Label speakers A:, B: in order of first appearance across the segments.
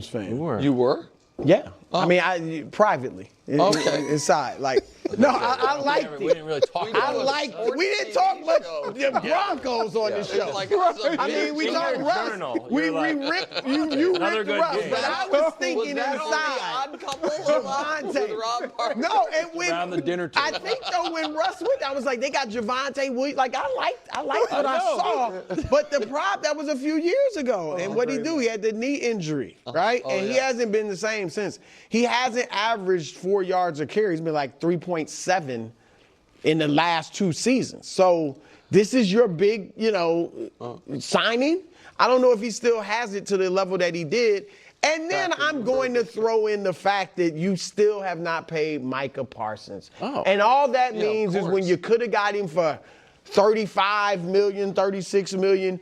A: fan.
B: You were?
A: Yeah.
B: Oh.
A: I mean, privately.
B: Okay.
A: Inside. Like, no, I liked it.
C: We didn't really talk about it.
A: We didn't talk much the Broncos on this show. I mean, we talked Russ. We ripped you ripped Russ, but I was thinking inside. Javonte. No, and when
C: Around the dinner table.
A: I think though when Russ went, I was like, they got Javonte Wiliams. Like I liked what I saw. But the prop that was a few years ago, and what he do? He had the knee injury, right? And he hasn't been the same since. He hasn't averaged 4 yards a carry. He's been like 3.7 in the last 2 seasons. So this is your big, signing. I don't know if he still has it to the level that he did. And then I'm going to throw in the fact that you still have not paid Micah Parsons.
B: Oh.
A: And all that means is when you could have got him for $35 million, $36 million,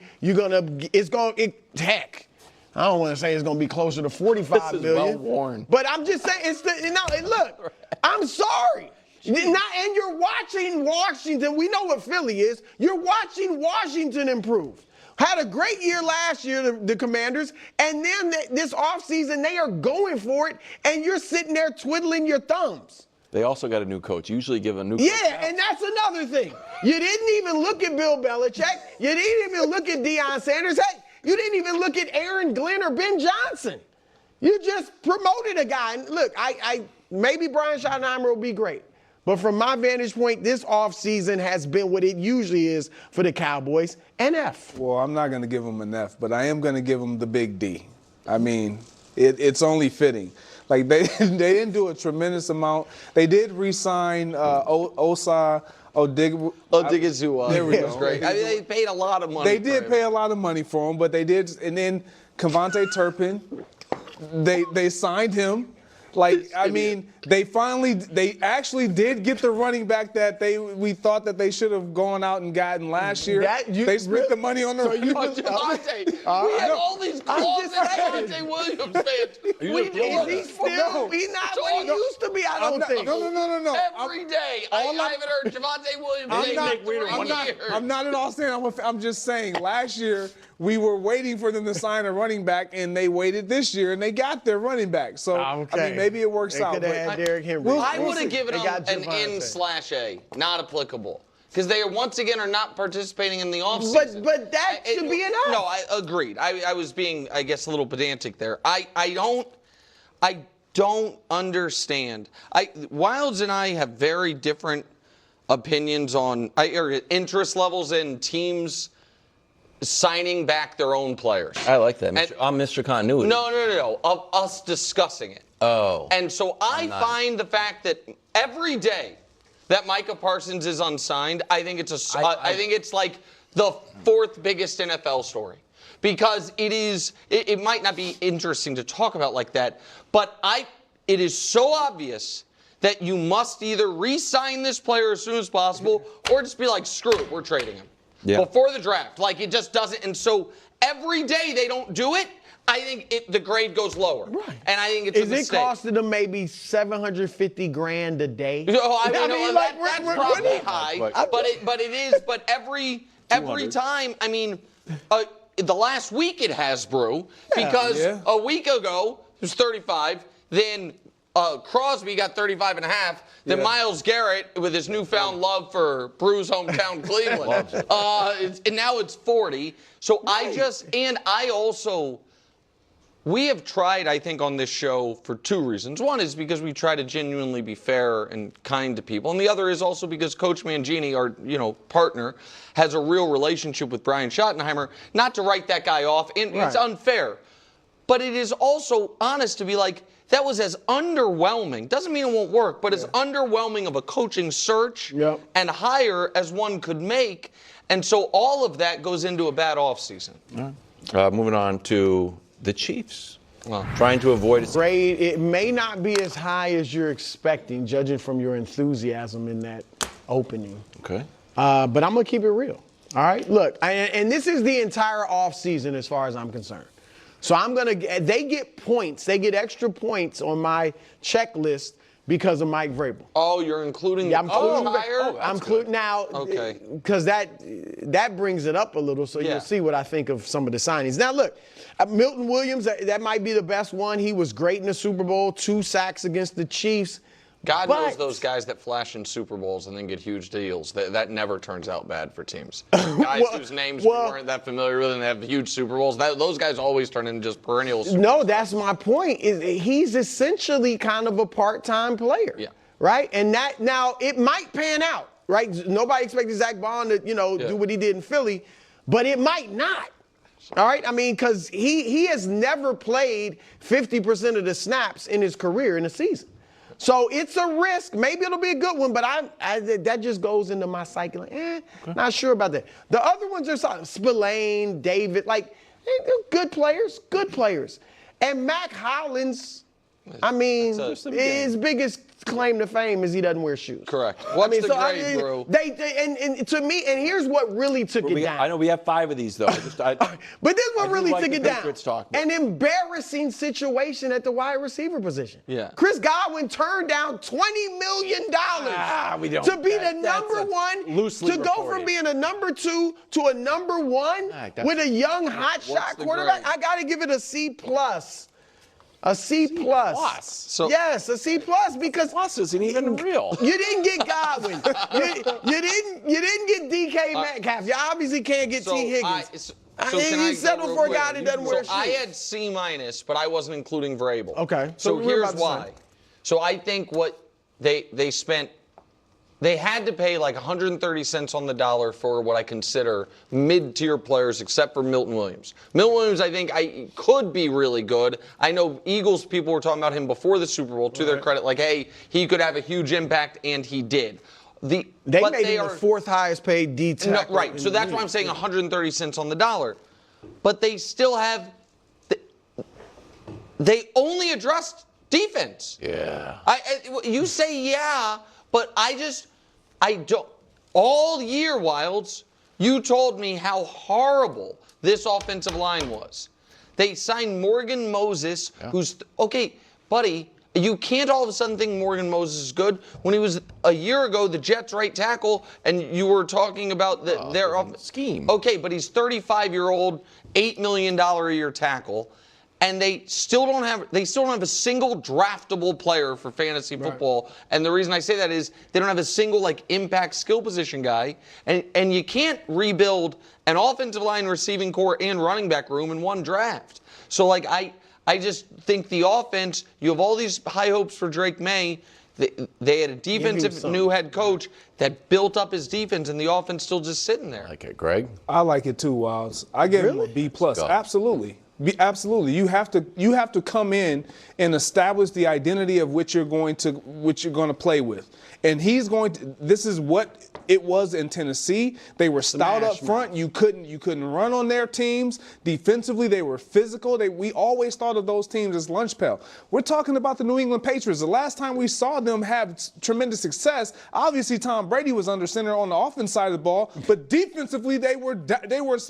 A: heck. I don't want to say it's going to be closer to $45 million.
B: Well worn.
A: But I'm just saying, look, I'm sorry. And you're watching Washington. We know what Philly is. You're watching Washington improve. Had a great year last year, the Commanders, and then this offseason, they are going for it, and you're sitting there twiddling your thumbs.
C: They also got a new coach. Usually give a new coach.
A: Yeah, and that's another thing. You didn't even look at Bill Belichick. You didn't even look at Deion Sanders. Hey, you didn't even look at Aaron Glenn or Ben Johnson. You just promoted a guy. And look, I maybe Brian Schottenheimer will be great. But from my vantage point, this offseason has been what it usually is for the Cowboys, an F.
D: Well, I'm not going to give them an F, but I am going to give them the big D. I mean, it's only fitting. Like, they didn't do a tremendous amount. They did re-sign Osa
B: Odigizua.
D: There we go.
B: Great. I mean, they paid a lot of money.
D: They did pay a lot of money for him, but they did. And then Javonte Turpin, they signed him. Like, I mean, they actually did get the running back that we thought that they should have gone out and gotten last year. They spent the money on the running back.
B: Javonte, we had all these calls at Javonte Williams fans.
A: Is he still? He's not what he used to be, I don't think.
D: No.
B: Every day, I haven't heard Javonte Williams say
D: I'm not at all saying, I'm just saying, last year, we were waiting for them to sign a running back, and they waited this year, and they got their running back. So, I mean, maybe it works out.
A: They could have had Derrick Henry.
B: I would have given them an N/A, not applicable. Because they, once again, are not participating in the offseason.
A: But that should be enough.
B: No, I agreed. I was being, I guess, a little pedantic there. I don't understand. Wilds and I have very different opinions on or interest levels in teams signing back their own players.
C: I like that. I'm Mr. Continuity.
B: No. Of us discussing it.
C: Oh.
B: And so I find the fact that every day that Micah Parsons is unsigned, I think it's like the 4th biggest NFL story. Because it might not be interesting to talk about like that, but it is so obvious that you must either re-sign this player as soon as possible or just be like, screw it, we're trading him. Yeah. Before the draft. Like, it just doesn't. And so every day they don't do it, I think the grade goes lower. Right. And I think it's a mistake.
A: Is it costing them maybe $750,000 a day?
B: No, that's probably high. But it is. But every time, I mean, the last week it has, Brew, because a week ago it was 35. Then Crosby got 35 and a half. Then Myles Garrett, with his newfound love for Brew's hometown, Cleveland, and now it's 40. So we have tried, I think, on this show for 2 reasons. One is because we try to genuinely be fair and kind to people, and the other is also because Coach Mangini, our partner, has a real relationship with Brian Schottenheimer. Not to write that guy off, and it's unfair, but it is also honest to be like, that was as underwhelming, doesn't mean it won't work, but as underwhelming of a coaching search and hire as one could make. And so all of that goes into a bad offseason.
C: Moving on to the Chiefs. Trying to avoid it.
A: Grade, it may not be as high as you're expecting, judging from your enthusiasm in that opening.
C: Okay.
A: But I'm going to keep it real. All right? Look, and this is the entire offseason as far as I'm concerned. So they get points. They get extra points on my checklist because of Mike Vrabel.
B: Oh, you're including
A: Yeah, I'm including
B: I'm
A: including now,
B: Okay.
A: because that brings it up a little, so
B: Yeah.
A: you'll see what I think of some of the signings. Now, look, Milton Williams, that might be the best one. He was great in the Super Bowl, 2 sacks against the Chiefs.
B: God
A: But-
B: knows those guys that flash in Super Bowls and then get huge deals. That never turns out bad for teams. Guys whose names we weren't that familiar with and have huge Super Bowls, those guys always turn into just perennials.
A: No, that's my point. He's essentially kind of a part-time player.
B: Yeah.
A: Right? And that now it might pan out, right? Nobody expected Zach Bond to, do what he did in Philly, but it might not. All right? I mean, because he has never played 50% of the snaps in his career in a season. So it's a risk. Maybe it'll be a good one, but that just goes into my psyche. Like, not sure about that. The other ones are solid. Spillane, David, they're good players. And Mac Hollins, I mean, his biggest claim to fame is he doesn't wear shoes.
B: Correct. What's the grade, bro?
A: And to me, and here's what really took it down.
E: I know we have 5 of these, though.
A: But this is what really took it down.
E: Talk,
A: An embarrassing situation at the wide receiver position.
B: Yeah.
A: Chris Godwin turned down $20 million to be the number one, to go from being a number 2 to a number 1 with a young hotshot quarterback. I got to give it a C+. A C+.
E: So
A: yes, a C+ because
E: plus isn't even real.
A: You didn't get Godwin. you didn't get DK Metcalf. You obviously can't get T. Higgins. You settled for a guy that doesn't wear shoes.
B: I had C-, but I wasn't including Vrabel.
A: Okay.
B: So here's why. So I think what they spent. They had to pay like 130 cents on the dollar for what I consider mid-tier players, except for Milton Williams. Milton Williams, I think, could be really good. I know Eagles people were talking about him before the Super Bowl, to their credit, like, hey, he could have a huge impact, and he did.
A: They made him the 4th highest paid D tackle.
B: No, right, so that's why I'm saying 130 cents on the dollar. But they still have – they only addressed defense.
C: Yeah.
B: You say yeah, but I don't. All year, Wilds, you told me how horrible this offensive line was. They signed Morgan Moses, who's, okay, buddy, you can't all of a sudden think Morgan Moses is good when he was a year ago the Jets' right tackle, and you were talking about their
C: scheme.
B: Okay, but he's 35-year-old, $8 million a year tackle. And they still don't have a single draftable player for fantasy football. And the reason I say that is they don't have a single impact skill position guy. And you can't rebuild an offensive line, receiving core, and running back room in one draft. So I just think the offense, you have all these high hopes for Drake May. They had a defensive new head coach that built up his defense, and the offense still just sitting there.
C: I like it, Greg.
D: I like it too, Wilds. I gave him a B+. Absolutely. Absolutely. You have to come in and establish the identity of which you're going to play with. And this is what it was in Tennessee. They were stout up front. You couldn't run on their teams. Defensively, they were physical. We always thought of those teams as lunch pail. We're talking about the New England Patriots. The last time we saw them have tremendous success, obviously Tom Brady was under center on the offense side of the ball, but defensively they were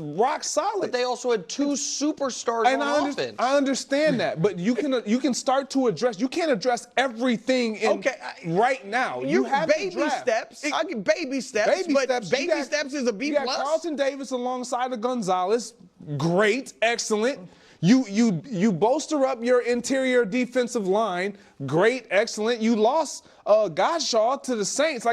D: rock solid.
B: But they also had 2 superstars on offense.
D: I understand that, but you can start to address. You can't address everything right now. You have
A: baby steps. I get baby steps, baby steps is a B+.
D: You got Carlton Davis alongside of Gonzalez. Great, excellent. You bolster up your interior defensive line. Great, excellent. You lost Godshaw to the Saints.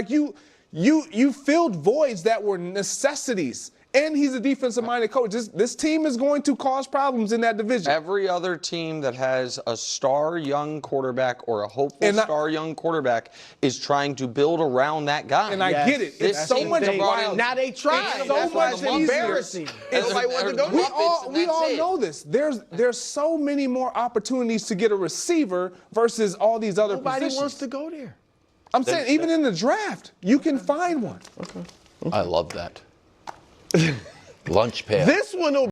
D: You filled voids that were necessities. And he's a defensive-minded coach. This team is going to cause problems in that division.
B: Every other team that has a star young quarterback or a hopeful star young quarterback is trying to build around that guy.
D: And I get it. It's so much wild.
A: Now they tried.
D: It's so much embarrassing. We all know this. There's so many more opportunities to get a receiver versus all these other positions.
A: Nobody wants to go there.
D: I'm saying even in the draft, you can find one.
C: I love that. Lunch pail.
A: This one will